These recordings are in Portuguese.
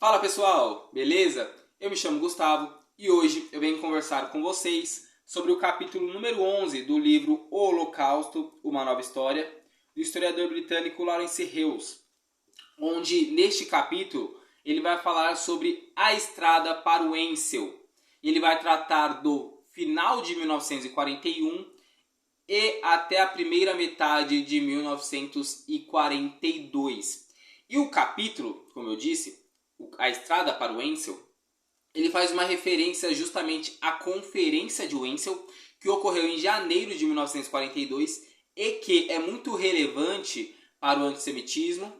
Fala pessoal, beleza? Eu me chamo Gustavo e hoje eu venho conversar com vocês sobre o capítulo número 11 do livro O Holocausto, Uma Nova História, do historiador britânico Lawrence Hales, onde neste capítulo ele vai falar sobre a estrada para o Ensel. Ele vai tratar do final de 1941 e até a primeira metade de 1942. E o capítulo, como eu disse, a estrada para o Ensel, ele faz uma referência justamente à Conferência de Wensel, que ocorreu em janeiro de 1942 e que é muito relevante para o antissemitismo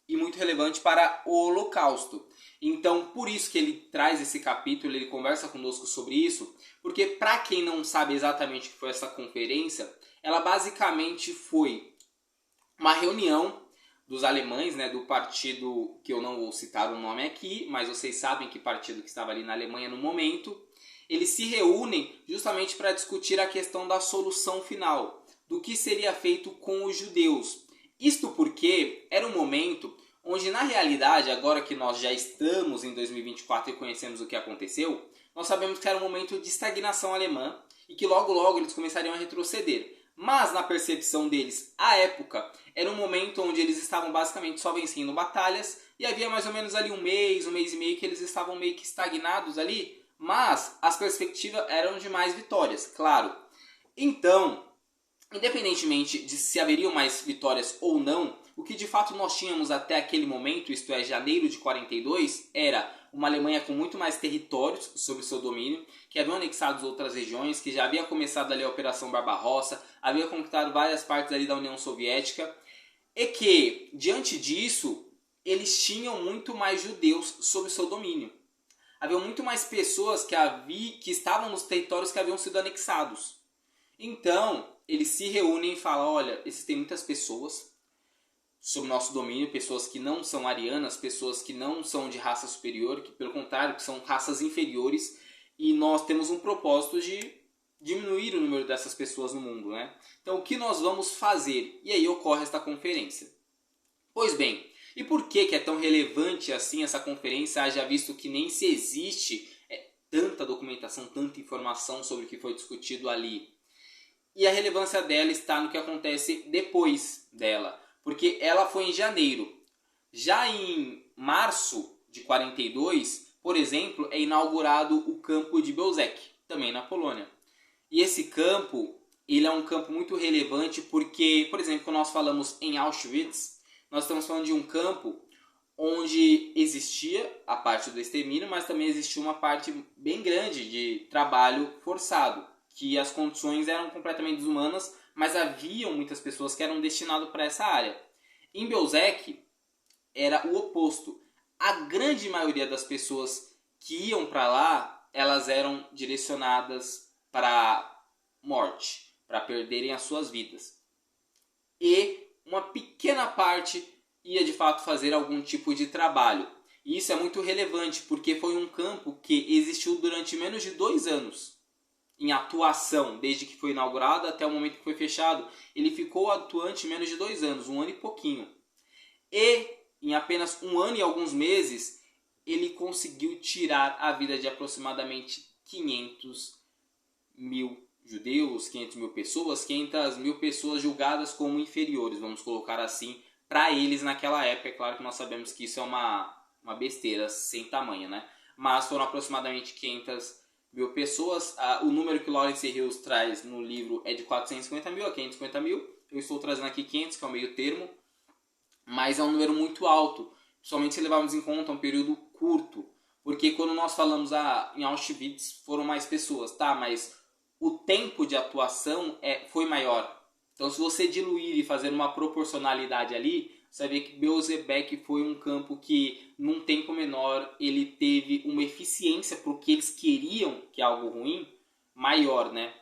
e muito relevante para o Holocausto. Então, por isso que ele traz esse capítulo, ele conversa conosco sobre isso, porque para quem não sabe exatamente o que foi essa conferência, ela basicamente foi uma reunião dos alemães, né, do partido que eu não vou citar o nome aqui, mas vocês sabem que partido que estava ali na Alemanha no momento. Eles se reúnem justamente para discutir a questão da solução final, do que seria feito com os judeus. Isto porque era um momento onde, na realidade, agora que nós já estamos em 2024 e conhecemos o que aconteceu, nós sabemos que era um momento de estagnação alemã e que logo logo eles começariam a retroceder. Mas na percepção deles, à época, era um momento onde eles estavam basicamente só vencendo batalhas e havia mais ou menos ali um mês e meio que eles estavam meio que estagnados ali, mas as perspectivas eram de mais vitórias, claro. Então, independentemente de se haveriam mais vitórias ou não, o que de fato nós tínhamos até aquele momento, isto é, janeiro de 42, era uma Alemanha com muito mais territórios sob seu domínio, que haviam anexado outras regiões, que já havia começado ali a Operação Barbarossa, havia conquistado várias partes ali da União Soviética, e que, diante disso, eles tinham muito mais judeus sob seu domínio. Havia muito mais pessoas que estavam nos territórios que haviam sido anexados. Então, eles se reúnem e falam, olha, existem muitas pessoas sob nosso domínio, pessoas que não são arianas, pessoas que não são de raça superior, que pelo contrário, que são raças inferiores, e nós temos um propósito de diminuir o número dessas pessoas no mundo, né? Então, o que nós vamos fazer? E aí ocorre esta conferência. Pois bem, e por que é tão relevante assim essa conferência, haja visto que nem se existe tanta documentação, tanta informação sobre o que foi discutido ali? E a relevância dela está no que acontece depois dela, porque ela foi em janeiro. Já em março de 42, por exemplo, é inaugurado o campo de Belzec, também na Polônia. E esse campo, ele é um campo muito relevante porque, por exemplo, quando nós falamos em Auschwitz, nós estamos falando de um campo onde existia a parte do extermínio, mas também existia uma parte bem grande de trabalho forçado, que as condições eram completamente desumanas, mas haviam muitas pessoas que eram destinadas para essa área. Em Belzec era o oposto. A grande maioria das pessoas que iam para lá, elas eram direcionadas para morte, para perderem as suas vidas. E uma pequena parte ia de fato fazer algum tipo de trabalho. E isso é muito relevante porque foi um campo que existiu durante menos de 2 anos. Em atuação, desde que foi inaugurado até o momento que foi fechado, ele ficou atuante menos de 2 anos, 1 ano e pouquinho. E em apenas 1 ano e alguns meses, ele conseguiu tirar a vida de aproximadamente 500 mil judeus, 500 mil pessoas julgadas como inferiores, vamos colocar assim, para eles naquela época. É claro que nós sabemos que isso é uma besteira sem tamanho, né? Mas foram aproximadamente 500 mil pessoas. O número que Lawrence Hales traz no livro é de 450 mil a 550 mil. Eu estou trazendo aqui 500, que é o meio termo. Mas é um número muito alto, principalmente se levarmos em conta um período curto. Porque quando nós falamos em Auschwitz foram mais pessoas, tá? Mas o tempo de atuação foi maior. Então, se você diluir e fazer uma proporcionalidade ali, você vai ver que Belzec foi um campo que, num tempo menor, ele teve uma eficiência para o que eles queriam, que é algo ruim, maior, né?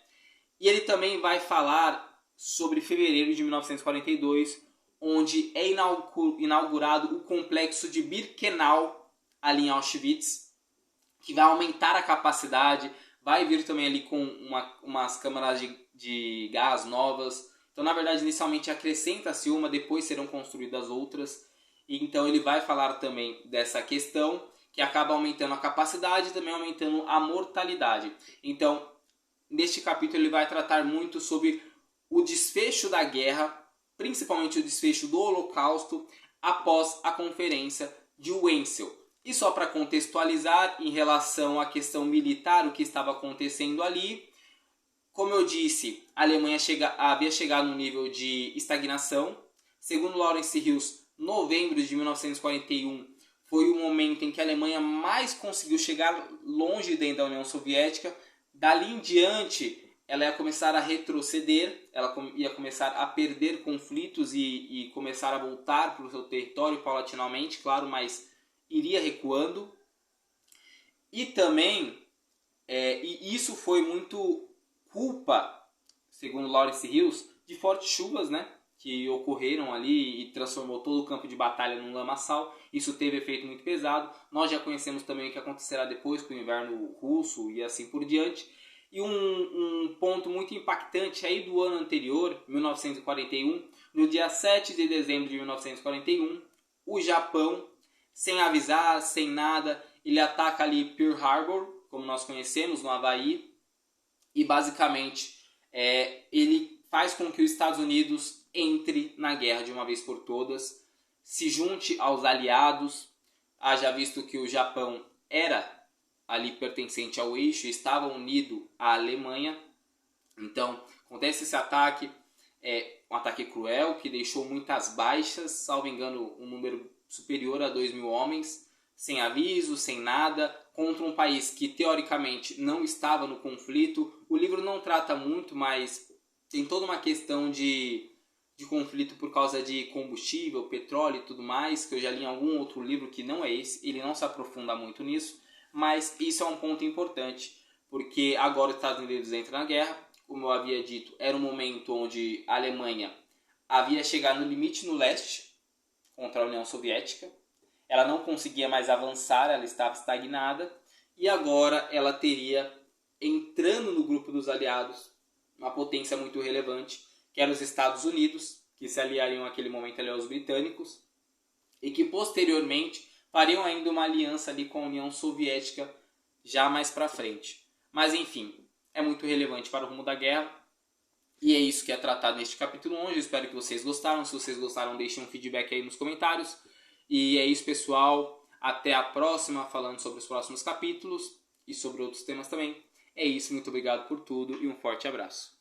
E ele também vai falar sobre fevereiro de 1942, onde é inaugurado o complexo de Birkenau, ali em Auschwitz, que vai aumentar a capacidade, vai vir também ali com umas câmaras de gás novas. Então, na verdade, inicialmente acrescenta-se uma, depois serão construídas outras. E então ele vai falar também dessa questão. que acaba aumentando a capacidade e também aumentando a mortalidade. Então, neste capítulo ele vai tratar muito sobre o desfecho da guerra, principalmente o desfecho do Holocausto, após a conferência de Wenzhou. E só para contextualizar em relação à questão militar, o que estava acontecendo ali, como eu disse, a Alemanha havia chegado no nível de estagnação. Segundo Lawrence Hills, novembro de 1941 foi o momento em que a Alemanha mais conseguiu chegar longe dentro da União Soviética. Dali em diante, ela ia começar a retroceder, ela ia começar a perder conflitos e começar a voltar para o seu território paulatinamente, claro, mas iria recuando. E também, e isso foi muito culpa, segundo Lawrence Hills, de fortes chuvas, né, que ocorreram ali e transformou todo o campo de batalha num lamaçal. Isso teve efeito muito pesado. Nós já conhecemos também o que acontecerá depois com o inverno russo e assim por diante. E um ponto muito impactante aí do ano anterior, 1941, no dia 7 de dezembro de 1941, o Japão, sem avisar, sem nada, ele ataca ali Pearl Harbor, como nós conhecemos, no Havaí, e basicamente ele faz com que os Estados Unidos entre na guerra de uma vez por todas, se junte aos aliados, haja visto que o Japão era ali pertencente ao eixo, estava unido à Alemanha. Então acontece esse ataque, um ataque cruel que deixou muitas baixas, salvo engano um número superior a 2.000 homens, sem aviso, sem nada, contra um país que teoricamente não estava no conflito. O livro não trata muito, mas tem toda uma questão de conflito por causa de combustível, petróleo e tudo mais, que eu já li em algum outro livro que não é esse, ele não se aprofunda muito nisso, mas isso é um ponto importante, porque agora os Estados Unidos entram na guerra. Como eu havia dito, era um momento onde a Alemanha havia chegado no limite no leste contra a União Soviética, ela não conseguia mais avançar, ela estava estagnada, e agora ela teria, entrando no grupo dos aliados, uma potência muito relevante, que eram os Estados Unidos, que se aliariam naquele momento ali aos britânicos, e que posteriormente fariam ainda uma aliança ali com a União Soviética já mais para frente. Mas enfim, é muito relevante para o rumo da guerra, e é isso que é tratado neste capítulo 11. Eu espero que vocês gostaram. Se vocês gostaram, deixem um feedback aí nos comentários. E é isso, pessoal. Até a próxima, falando sobre os próximos capítulos e sobre outros temas também. É isso, muito obrigado por tudo e um forte abraço.